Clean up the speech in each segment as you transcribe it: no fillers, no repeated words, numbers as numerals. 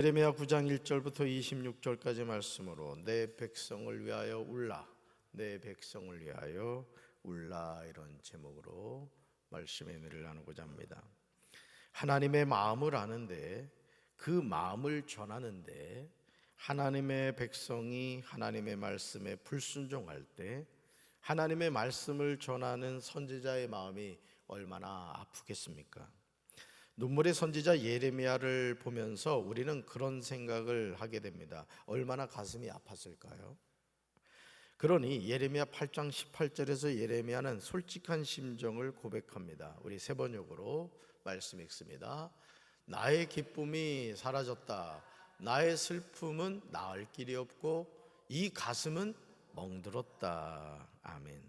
예레미야 9장 1절부터 26절까지 말씀으로 내 백성을 위하여 울라, 내 백성을 위하여 울라, 이런 제목으로 말씀의 은혜를 나누고자 합니다. 하나님의 마음을 아는데, 그 마음을 전하는데, 하나님의 백성이 하나님의 말씀에 불순종할 때 하나님의 말씀을 전하는 선지자의 마음이 얼마나 아프겠습니까? 눈물의 선지자 예레미야를 보면서 우리는 그런 생각을 하게 됩니다. 얼마나 가슴이 아팠을까요? 그러니 예레미야 8장 18절에서 예레미야는 솔직한 심정을 고백합니다. 우리 세 번역으로 말씀 읽습니다. 나의 기쁨이 사라졌다. 나의 슬픔은 나을 길이 없고 이 가슴은 멍들었다. 아멘.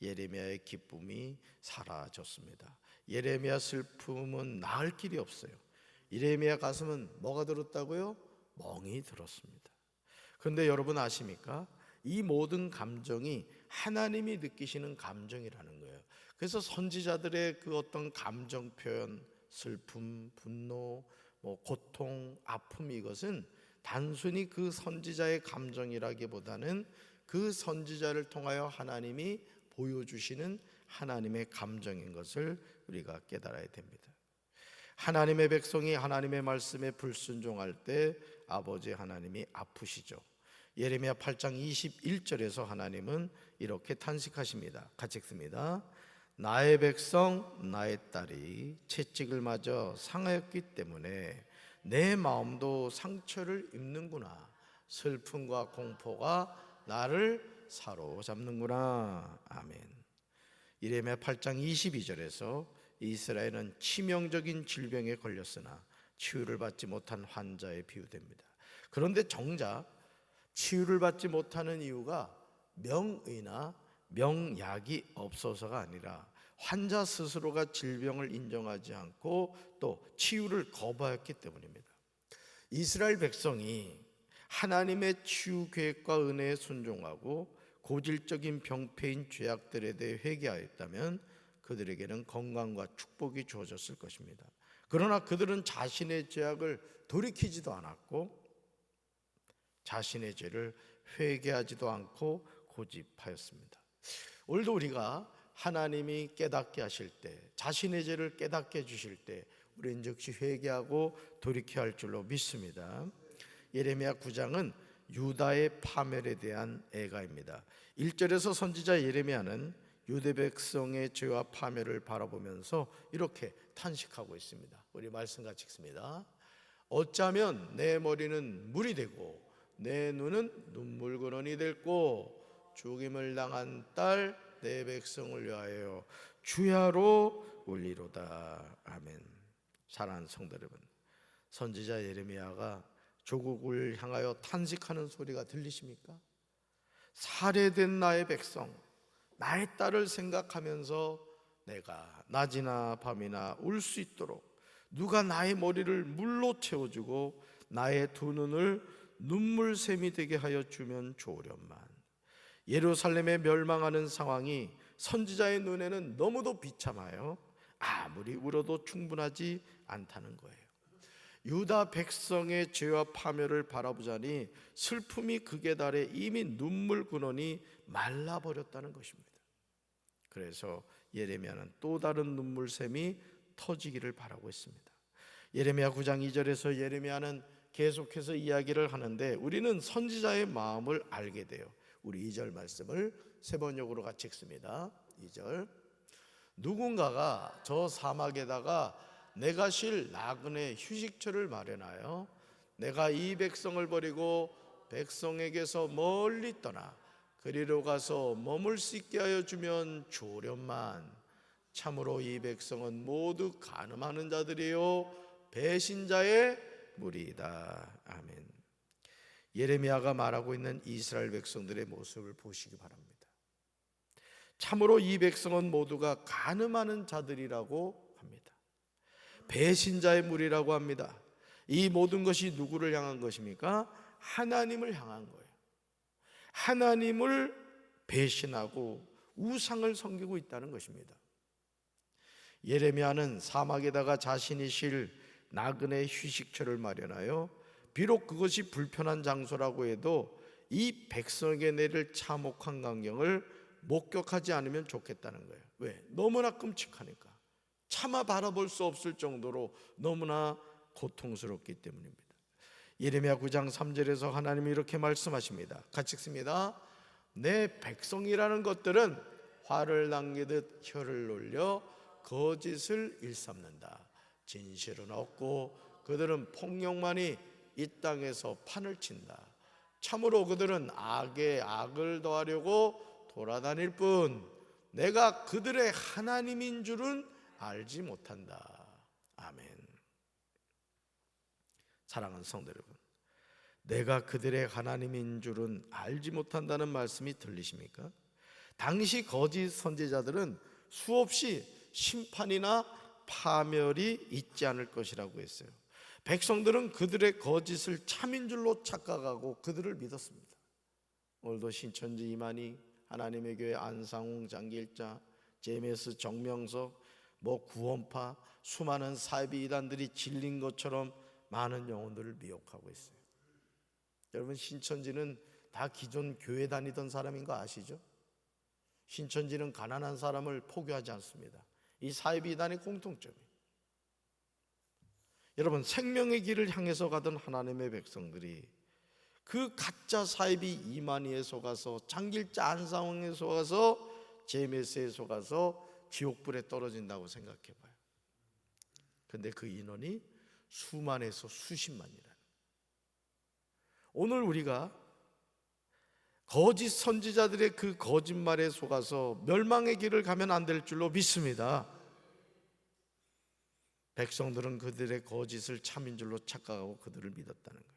예레미야의 기쁨이 사라졌습니다. 예레미야 슬픔은 나을 길이 없어요. 예레미야 가슴은 뭐가 들었다고요? 멍이 들었습니다. 그런데 여러분 아십니까? 이 모든 감정이 하나님이 느끼시는 감정이라는 거예요. 그래서 선지자들의 그 어떤 감정 표현, 슬픔, 분노, 고통, 아픔, 이것은 단순히 그 선지자의 감정이라기보다는 그 선지자를 통하여 하나님이 보여주시는 하나님의 감정인 것을 우리가 깨달아야 됩니다. 하나님의 백성이 하나님의 말씀에 불순종할 때 아버지 하나님이 아프시죠. 예레미야 8장 21절에서 하나님은 이렇게 탄식하십니다. 같이 읽습니다. 나의 백성, 나의 딸이 채찍을 맞아 상하였기 때문에 내 마음도 상처를 입는구나. 슬픔과 공포가 나를 사로잡는구나. 아멘. 예레미야 8장 22절에서 이스라엘은 치명적인 질병에 걸렸으나 치유를 받지 못한 환자에 비유됩니다. 그런데 정작 치유를 받지 못하는 이유가 명의나 명약이 없어서가 아니라 환자 스스로가 질병을 인정하지 않고 또 치유를 거부했기 때문입니다. 이스라엘 백성이 하나님의 치유 계획과 은혜에 순종하고 고질적인 병폐인 죄악들에 대해 회개하였다면 그들에게는 건강과 축복이 주어졌을 것입니다. 그러나 그들은 자신의 죄악을 돌이키지도 않았고 자신의 죄를 회개하지도 않고 고집하였습니다. 오늘도 우리가 하나님이 깨닫게 하실 때, 자신의 죄를 깨닫게 해주실 때 우리는 즉시 회개하고 돌이켜야 할 줄로 믿습니다. 예레미야 9장은 유다의 파멸에 대한 애가입니다. 1절에서 선지자 예레미야는 유대 백성의 죄와 파멸을 바라보면서 이렇게 탄식하고 있습니다. 우리 말씀 같이 읽습니다. 어쩌면 내 머리는 물이 되고 내 눈은 눈물근원이 됐고 죽임을 당한 딸 내 백성을 위하여 주야로 울리로다. 아멘. 사랑하는 성도 여러분, 선지자 예레미야가 조국을 향하여 탄식하는 소리가 들리십니까? 살해된 나의 백성, 나의 딸을 생각하면서 내가 낮이나 밤이나 울 수 있도록 누가 나의 머리를 물로 채워주고 나의 두 눈을 눈물샘이 되게 하여 주면 좋으련만. 예루살렘에 멸망하는 상황이 선지자의 눈에는 너무도 비참하여 아무리 울어도 충분하지 않다는 거예요. 유다 백성의 죄와 파멸을 바라보자니 슬픔이 극에 달해 이미 눈물 근원이 말라버렸다는 것입니다. 그래서 예레미야는 또 다른 눈물샘이 터지기를 바라고 있습니다. 예레미야 9장 2절에서 예레미야는 계속해서 이야기를 하는데 우리는 선지자의 마음을 알게 돼요. 우리 2절 말씀을 세 번역으로 같이 읽습니다. 2절. 누군가가 저 사막에다가 내가 쉴 나그네 휴식처를 마련하여 내가 이 백성을 버리고 백성에게서 멀리 떠나 그리로 가서 머물 수 있게 하여 주면 좋으련만. 참으로 이 백성은 모두 간음하는 자들이요 배신자의 무리이다. 아멘. 예레미야가 말하고 있는 이스라엘 백성들의 모습을 보시기 바랍니다. 참으로 이 백성은 모두가 간음하는 자들이라고 합니다. 배신자의 무리라고 합니다. 이 모든 것이 누구를 향한 것입니까? 하나님을 향한 거예요. 하나님을 배신하고 우상을 섬기고 있다는 것입니다. 예레미야는 사막에다가 자신이 쉴 나그네 휴식처를 마련하여 비록 그것이 불편한 장소라고 해도 이 백성에게 내릴 참혹한 광경을 목격하지 않으면 좋겠다는 거예요. 왜? 너무나 끔찍하니까. 차마 바라볼 수 없을 정도로 너무나 고통스럽기 때문입니다. 예레미야 9장 3절에서 하나님이 이렇게 말씀하십니다. 같이 읽습니다. 내 백성이라는 것들은 화를 남기듯 혀를 놀려 거짓을 일삼는다. 진실은 없고 그들은 폭력만이 이 땅에서 판을 친다. 참으로 그들은 악에 악을 더하려고 돌아다닐 뿐 내가 그들의 하나님인 줄은 알지 못한다. 아멘. 사랑하는 성도 여러분, 내가 그들의 하나님인 줄은 알지 못한다는 말씀이 들리십니까? 당시 거짓 선지자들은 수없이 심판이나 파멸이 있지 않을 것이라고 했어요. 백성들은 그들의 거짓을 참인 줄로 착각하고 그들을 믿었습니다. 오늘도 신천지 이만희, 하나님의 교회 안상홍 장기일자, 제메스 정명석, 구원파, 수많은 사이비 이단들이 질린 것처럼 많은 영혼들을 미혹하고 있어요. 여러분, 신천지는 다 기존 교회 다니던 사람인 거 아시죠? 신천지는 가난한 사람을 포교하지 않습니다. 이 사이비 이단의 공통점이에요. 여러분, 생명의 길을 향해서 가던 하나님의 백성들이 그 가짜 사이비 이만희에 속아서, 장길자 안상홍에 속아서, 제메스에 속아서 지옥불에 떨어진다고 생각해봐요. 그런데 그 인원이 수만에서 수십만이라는. 오늘 우리가 거짓 선지자들의 그 거짓말에 속아서 멸망의 길을 가면 안 될 줄로 믿습니다. 백성들은 그들의 거짓을 참인 줄로 착각하고 그들을 믿었다는 거예요.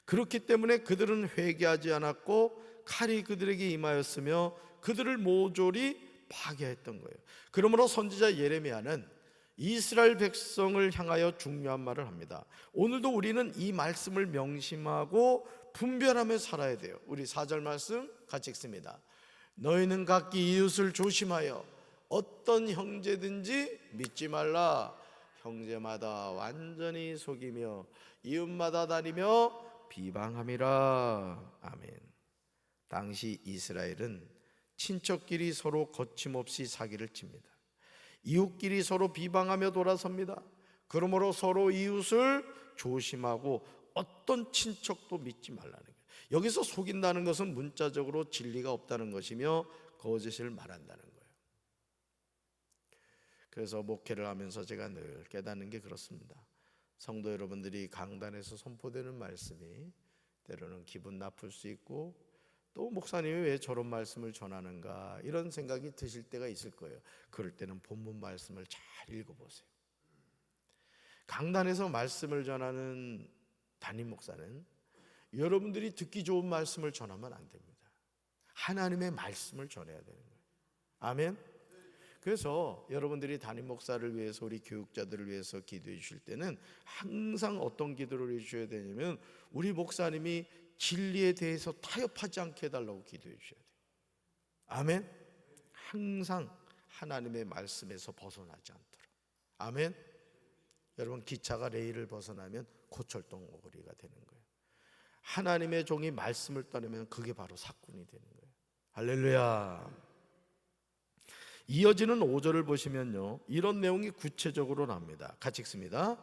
그렇기 때문에 그들은 회개하지 않았고 칼이 그들에게 임하였으며 그들을 모조리 파괴했던 거예요. 그러므로 선지자 예레미야는 이스라엘 백성을 향하여 중요한 말을 합니다. 오늘도 우리는 이 말씀을 명심하고 분별하며 살아야 돼요. 우리 4절 말씀 같이 읽습니다. 너희는 각기 이웃을 조심하여 어떤 형제든지 믿지 말라. 형제마다 완전히 속이며 이웃마다 다니며 비방함이라. 아멘. 당시 이스라엘은 친척끼리 서로 거침없이 사기를 칩니다. 이웃끼리 서로 비방하며 돌아섭니다. 그러므로 서로 이웃을 조심하고 어떤 친척도 믿지 말라는 거예요. 여기서 속인다는 것은 문자적으로 진리가 없다는 것이며 거짓을 말한다는 거예요. 그래서 목회를 하면서 제가 늘 깨닫는 게 그렇습니다. 성도 여러분들이 강단에서 선포되는 말씀이 때로는 기분 나쁠 수 있고, 또 목사님이 왜 저런 말씀을 전하는가 이런 생각이 드실 때가 있을 거예요. 그럴 때는 본문 말씀을 잘 읽어보세요. 강단에서 말씀을 전하는 담임 목사는 여러분들이 듣기 좋은 말씀을 전하면 안 됩니다. 하나님의 말씀을 전해야 되는 거예요. 아멘. 그래서 여러분들이 담임 목사를 위해서, 우리 교육자들을 위해서 기도해 주실 때는 항상 어떤 기도를 해 주셔야 되냐면, 우리 목사님이 진리에 대해서 타협하지 않게 해달라고 기도해 주셔야 돼요. 아멘. 항상 하나님의 말씀에서 벗어나지 않도록. 아멘. 여러분, 기차가 레일을 벗어나면 고철동거리가 되는 거예요. 하나님의 종이 말씀을 떠나면 그게 바로 사건이 되는 거예요. 할렐루야. 이어지는 5절을 보시면요, 이런 내용이 구체적으로 나옵니다. 같이 읽습니다.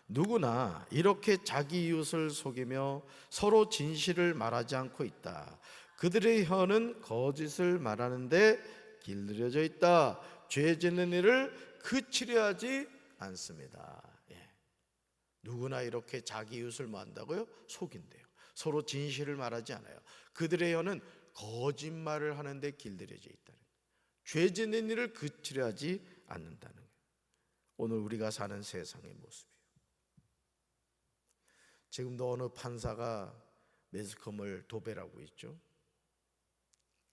누구나 이렇게 자기 이웃을 속이며 서로 진실을 말하지 않고 있다. 그들의 혀는 거짓을 말하는데 길들여져 있다. 죄 짓는 일을 그치려 하지 않습니다. 누구나 이렇게 자기 이웃을 뭐 한다고요? 속인대요. 서로 진실을 말하지 않아요. 그들의 혀는 거짓말을 하는데 길들여져 있다는 거예요. 죄 짓는 일을 그치려 하지 않는다는 거예요. 오늘 우리가 사는 세상의 모습이에요. 지금도 어느 판사가 매스컴을 도배하고 있죠.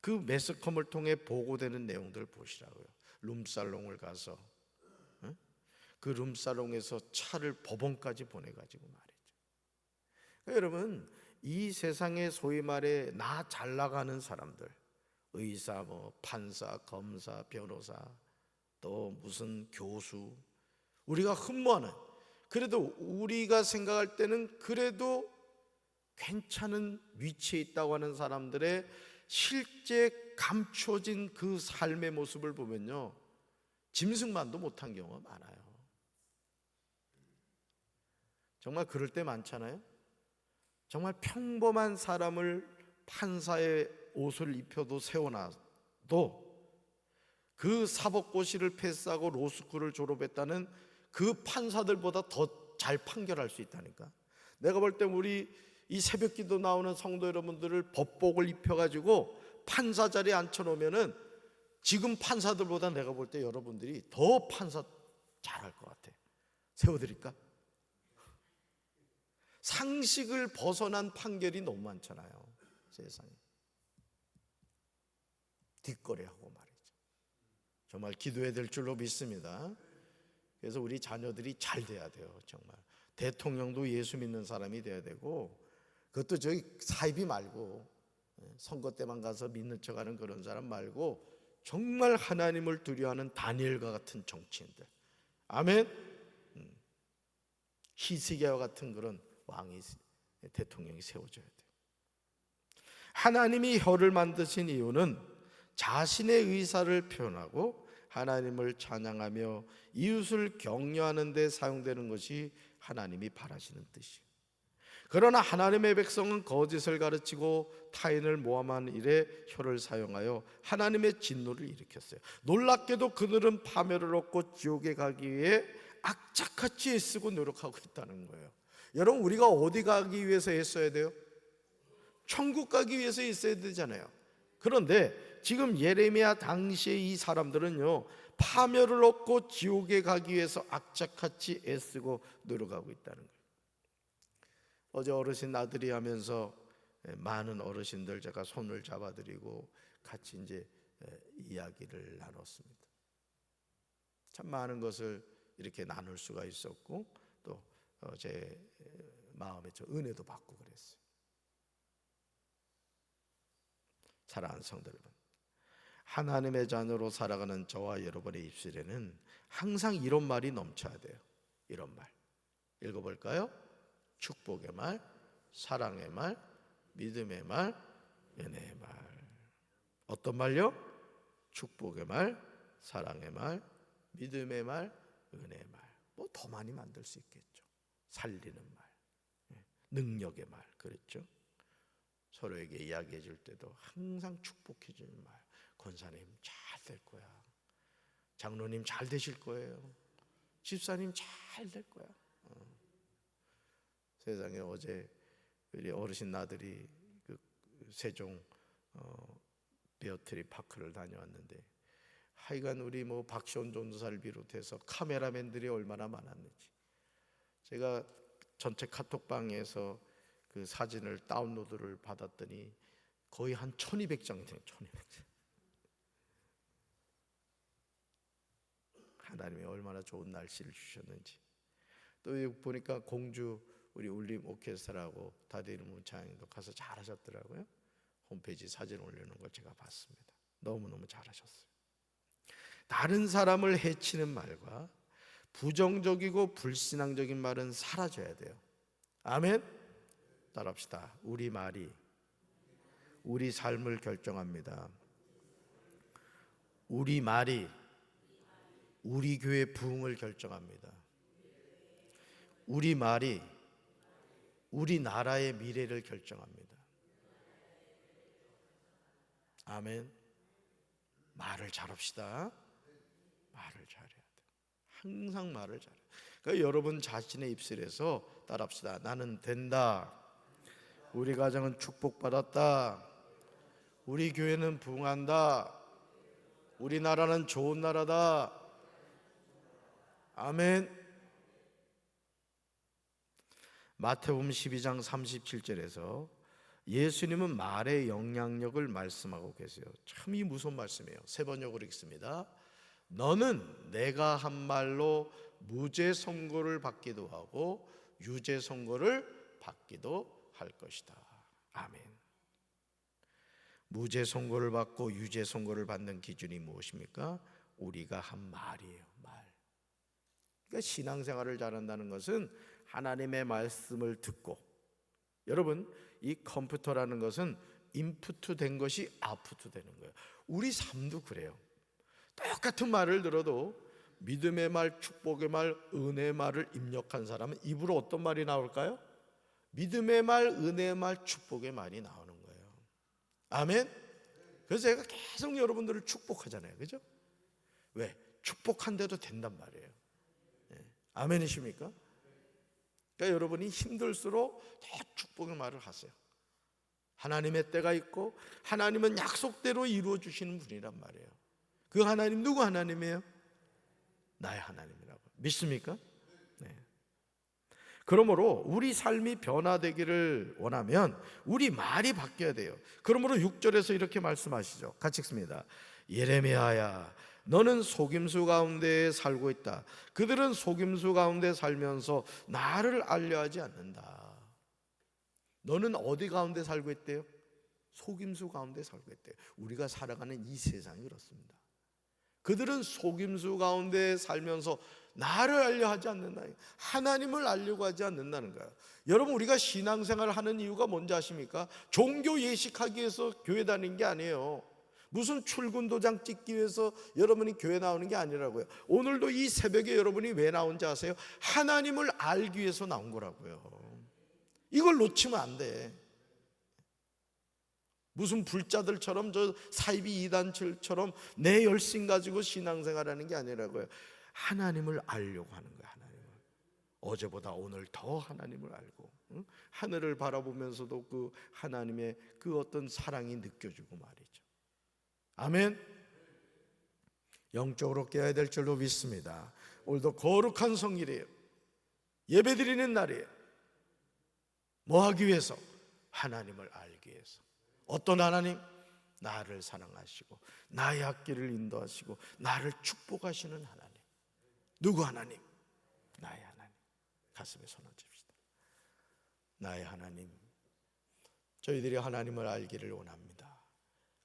그 매스컴을 통해 보고되는 내용들을 보시라고요. 룸살롱을 가서 그 룸살롱에서 차를 법원까지 보내가지고 말이죠. 그러니까 여러분, 이 세상에 소위 말해 나 잘 나가는 사람들, 의사, 판사, 검사, 변호사, 또 무슨 교수, 우리가 흠모하는, 그래도 우리가 생각할 때는 그래도 괜찮은 위치에 있다고 하는 사람들의 실제 감춰진 그 삶의 모습을 보면요, 짐승만도 못한 경우가 많아요. 정말 그럴 때 많잖아요. 정말 평범한 사람을 판사의 옷을 입혀도 세워놔도 그 사법고시를 패스하고 로스쿨을 졸업했다는 그 판사들보다 더 잘 판결할 수 있다니까. 내가 볼 때 우리 이 새벽기도 나오는 성도 여러분들을 법복을 입혀가지고 판사 자리에 앉혀놓으면은 지금 판사들보다 내가 볼 때 여러분들이 더 판사 잘할 것 같아. 세워드릴까? 상식을 벗어난 판결이 너무 많잖아요, 세상에. 뒷거래하고 말이죠. 정말 기도해야 될 줄로 믿습니다. 그래서 우리 자녀들이 잘 돼야 돼요. 정말 대통령도 예수 믿는 사람이 돼야 되고, 그것도 저기 사이비 말고 선거 때만 가서 믿는 척하는 그런 사람 말고 정말 하나님을 두려워하는 다니엘과 같은 정치인들, 아멘. 히스기야와 같은 그런 왕이, 대통령이 세워져야 돼요. 하나님이 혀를 만드신 이유는 자신의 의사를 표현하고 하나님을 찬양하며 이웃을 격려하는 데 사용되는 것이 하나님이 바라시는 뜻이에요. 그러나 하나님의 백성은 거짓을 가르치고 타인을 모함하는 일에 혀를 사용하여 하나님의 진노를 일으켰어요. 놀랍게도 그들은 파멸을 얻고 지옥에 가기 위해 악착같이 애쓰고 노력하고 있다는 거예요. 여러분, 우리가 어디 가기 위해서 애써야 돼요? 천국 가기 위해서 애써야 되잖아요. 그런데 지금 예레미야 당시의 이 사람들은요, 파멸을 얻고 지옥에 가기 위해서 악착같이 애쓰고 노력하고 있다는 거예요. 어제 어르신 나들이 하면서 많은 어르신들 제가 손을 잡아드리고 같이 이제 이야기를 나눴습니다. 참 많은 것을 이렇게 나눌 수가 있었고, 또 제 마음에 저 은혜도 받고 그랬어요. 사랑하는 성도 여러분, 하나님의 자녀로 살아가는 저와 여러분의 입술에는 항상 이런 말이 넘쳐야 돼요. 이런 말 읽어볼까요? 축복의 말, 사랑의 말, 믿음의 말, 은혜의 말. 어떤 말요? 축복의 말, 사랑의 말, 믿음의 말, 은혜의 말. 뭐 더 많이 만들 수 있겠죠. 살리는 말, 능력의 말, 그랬죠. 서로에게 이야기해 줄 때도 항상 축복해 주는 말. 권사님 잘 될 거야. 장로님 잘 되실 거예요. 집사님 잘 될 거야. 세상에 어제 우리 어르신 나들이 그 세종 베어트리 파크를 다녀왔는데, 하여간 우리 뭐 박시원 전도사를 비롯해서 카메라맨들이 얼마나 많았는지, 제가 전체 카톡방에서 그 사진을 다운로드를 받았더니 거의 한 1200장 돼요. 1200장. 하나님이 얼마나 좋은 날씨를 주셨는지. 또 보니까 공주 우리 울림 오케스트라하고 다데이르 문창도 가서 잘하셨더라고요. 홈페이지 사진 올리는 걸 제가 봤습니다. 너무너무 잘하셨어요. 다른 사람을 해치는 말과 부정적이고 불신앙적인 말은 사라져야 돼요. 아멘. 따라합시다. 우리 말이 우리 삶을 결정합니다. 우리 말이 우리 교회 부흥을 결정합니다. 우리 말이 우리나라의 미래를 결정합니다. 아멘. 말을 잘합시다. 말을 잘해야 돼요. 항상 말을 잘해요. 그러니까 여러분 자신의 입술에서 따라합시다. 나는 된다. 우리 가정은 축복받았다. 우리 교회는 부흥한다. 우리나라는 좋은 나라다. 아멘. 마태복음 12장 37절에서 예수님은 말의 영향력을 말씀하고 계세요. 참 이 무서운 말씀이에요. 세 번역으로 읽습니다. 너는 내가 한 말로 무죄 선고를 받기도 하고 유죄 선고를 받기도 할 것이다. 아멘. 무죄 선고를 받고 유죄 선고를 받는 기준이 무엇입니까? 우리가 한 말이에요. 말. 그러니까 신앙생활을 잘한다는 것은 하나님의 말씀을 듣고 여러분, 이 컴퓨터라는 것은 인풋 된 것이 아웃풋 되는 거예요. 우리 삶도 그래요. 똑같은 말을 들어도 믿음의 말, 축복의 말, 은혜의 말을 입력한 사람은 입으로 어떤 말이 나올까요? 믿음의 말, 은혜의 말, 축복의 말이 나오는 거예요. 아멘. 그래서 제가 계속 여러분들을 축복하잖아요. 그죠? 왜? 축복한데도 된단 말이에요. 아멘이십니까? 그러니까 여러분이 힘들수록 더 축복의 말을 하세요. 하나님의 때가 있고 하나님은 약속대로 이루어 주시는 분이란 말이에요. 그 하나님 누구 하나님이에요? 나의 하나님이라고 믿습니까? 네. 그러므로 우리 삶이 변화되기를 원하면 우리 말이 바뀌어야 돼요. 그러므로 6절에서 이렇게 말씀하시죠. 같이 읽습니다. 예레미야야, 너는 속임수 가운데 살고 있다. 그들은 속임수 가운데 살면서 나를 알려하지 않는다. 너는 어디 가운데 살고 있대요? 속임수 가운데 살고 있대요. 우리가 살아가는 이 세상이 그렇습니다. 그들은 속임수 가운데 살면서 나를 알려하지 않는다. 하나님을 알려고 하지 않는다는 거예요. 여러분, 우리가 신앙생활을 하는 이유가 뭔지 아십니까? 종교 예식하기 위해서 교회 다니는 게 아니에요. 무슨 출근 도장 찍기 위해서 여러분이 교회 나오는 게 아니라고요. 오늘도 이 새벽에 여러분이 왜 나온지 아세요? 하나님을 알기 위해서 나온 거라고요. 이걸 놓치면 안 돼. 무슨 불자들처럼 저 사이비 이단처럼 내 열심 가지고 신앙생활하는 게 아니라고요. 하나님을 알려고 하는 거예요. 하나님을. 어제보다 오늘 더 하나님을 알고, 하늘을 바라보면서도 그 하나님의 그 어떤 사랑이 느껴지고 말이죠. 아멘. 영적으로 깨어야 될 줄로 믿습니다. 오늘도 거룩한 성일이에요. 예배드리는 날이에요. 뭐 하기 위해서? 하나님을 알기 위해서. 어떤 하나님? 나를 사랑하시고 나의 앞길을 인도하시고 나를 축복하시는 하나님. 누구 하나님? 나의 하나님. 가슴에 손 얹읍시다. 나의 하나님, 저희들이 하나님을 알기를 원합니다.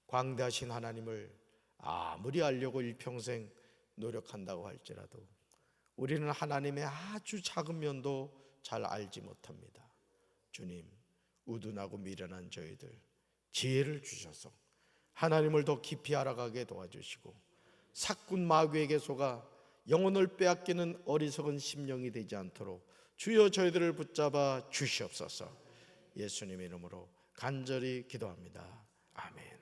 광대하신 하나님을 아무리 알려고 일평생 노력한다고 할지라도 우리는 하나님의 아주 작은 면도 잘 알지 못합니다. 주님, 우둔하고 미련한 저희들 지혜를 주셔서 하나님을 더 깊이 알아가게 도와주시고 사꾼 마귀에게 속아 영혼을 빼앗기는 어리석은 심령이 되지 않도록 주여 저희들을 붙잡아 주시옵소서. 예수님의 이름으로 간절히 기도합니다. 아멘.